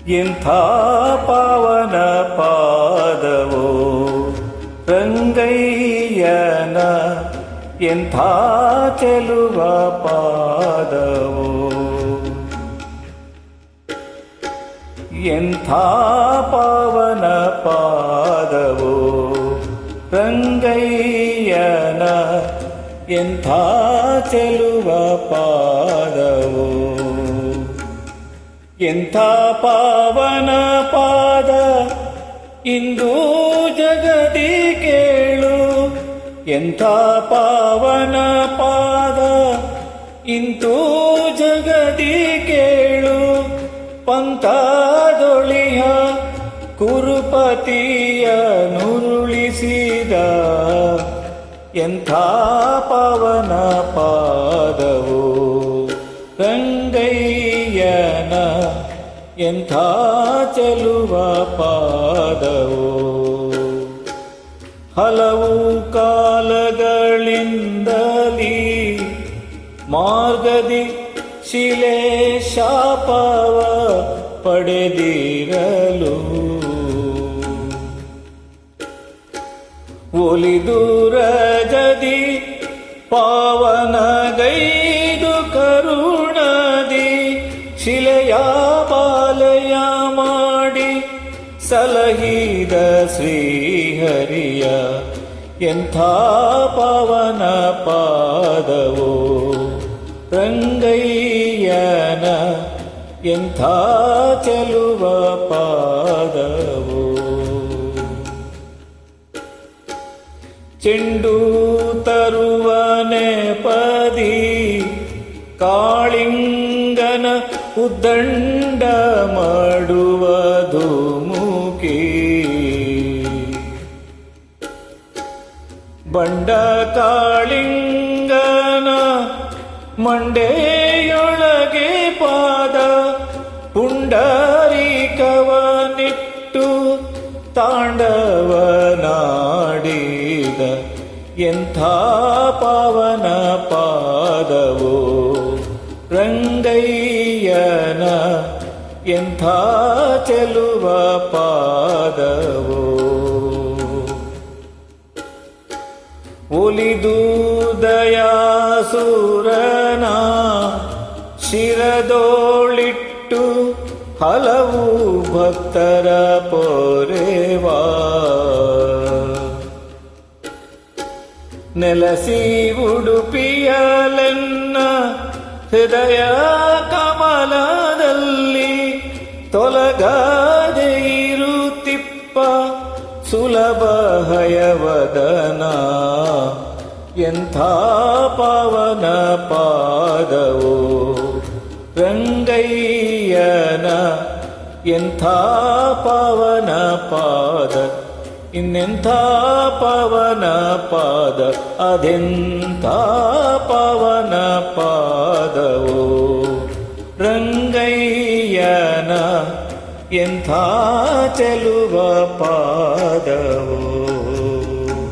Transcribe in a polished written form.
ಎಂಥ ಪಾವನ ಪಾದವೋ ರಂಗಯ್ಯನ, ಎಂಥ ಚೆಲುವ ಪಾದವೋ, ಎಂಥ ಪಾವನ ಪಾದವೋ ರಂಗಯ್ಯನ, ಎಂಥ ಚೆಲುವ ಪಾದವೋ. ಎಂಥ ಪಾವನ ಪಾದ ಇಂದು ಜಗದಿ ಕೇಳು, ಎಂಥ ಪಾವನ ಪಾದ ಇಂದು ಜಗದಿ ಕೇಳು. ಪಂಥದೊಳಿಯ ಕುರುಪತಿಯ ನುರುಳಿಸಿದ ಎಂಥ ಪಾವನ ಪಾದವೋ ರಂಗಯ್ಯನ, ಎಂಥ ಚೆಲುವ ಪಾದವೋ. ಹಲವು ಕಾಲಗಳಿಂದಲೀ ಮಾರ್ಗದಿ ಶಿಲೆ ಶಾಪವ ಪಡೆದಿರಲು ಒಲಿದು ರಜದಿ ಪಾವನಗೈದು ಕರುಣದಿ ಶಿಲೆಯ ಬಾಲಯ ಮಾಡಿ ಸಲಹಿದ ಶ್ರೀಹರಿಯ, ಎಂಥ ಪಾವನ ಪಾದವೋ ರಂಗಯ್ಯನ, ಎಂಥ ಚೆಲುವ ಪಾದವೋ. ಚೆಂಡು ತರುವ ನೆಪದಿ ಕಾಳಿಂಗನ ಉದ್ದಂಡ ಮಾಡುವ ಧುಮುಕಿ, ಬಂಡ ಕಾಳಿಂಗನ ಮಂಡೆಯೊಳಗೆ ಪಾದ ಪುಂಡರೀಕವನಿಟ್ಟು ತಾಂಡವನಾಡಿದ ಎಂಥ ಪಾವನ ಪಾದವೋ ರಂಗಯ್ಯನ, ಎಂಥ ಚೆಲುವ ಪಾದವೋ. ಒಲಿದು ದಯಾಸುರನ ಶಿರದೋಳಿಟ್ಟು ಹಲವು ಭಕ್ತರ ಪೊರೆವಾ, ನೆಲಸಿ ಉಡುಪಿಯಲೆನ್ನ ಹೃದಯ ಕಮಲದಲ್ಲಿ ತೊಲಗದೆ ಇರುತ್ತಿಪ್ಪ ಸುಲಭ ಹಯವದನ, ಎಂಥ ಪಾವನ ಪಾದವೋ ರಂಗಯ್ಯನ, ಎಂಥ ಪಾವನ ಪಾದ, ಇನ್ನೆಂಥ ಪಾವನ ಪಾದ, ಅದೆಂಥ ಪಾವನ ಪಾದವೋ ರಂಗಯ್ಯನ, ಎಂಥ ಚೆಲುವ ಪಾದವೋ.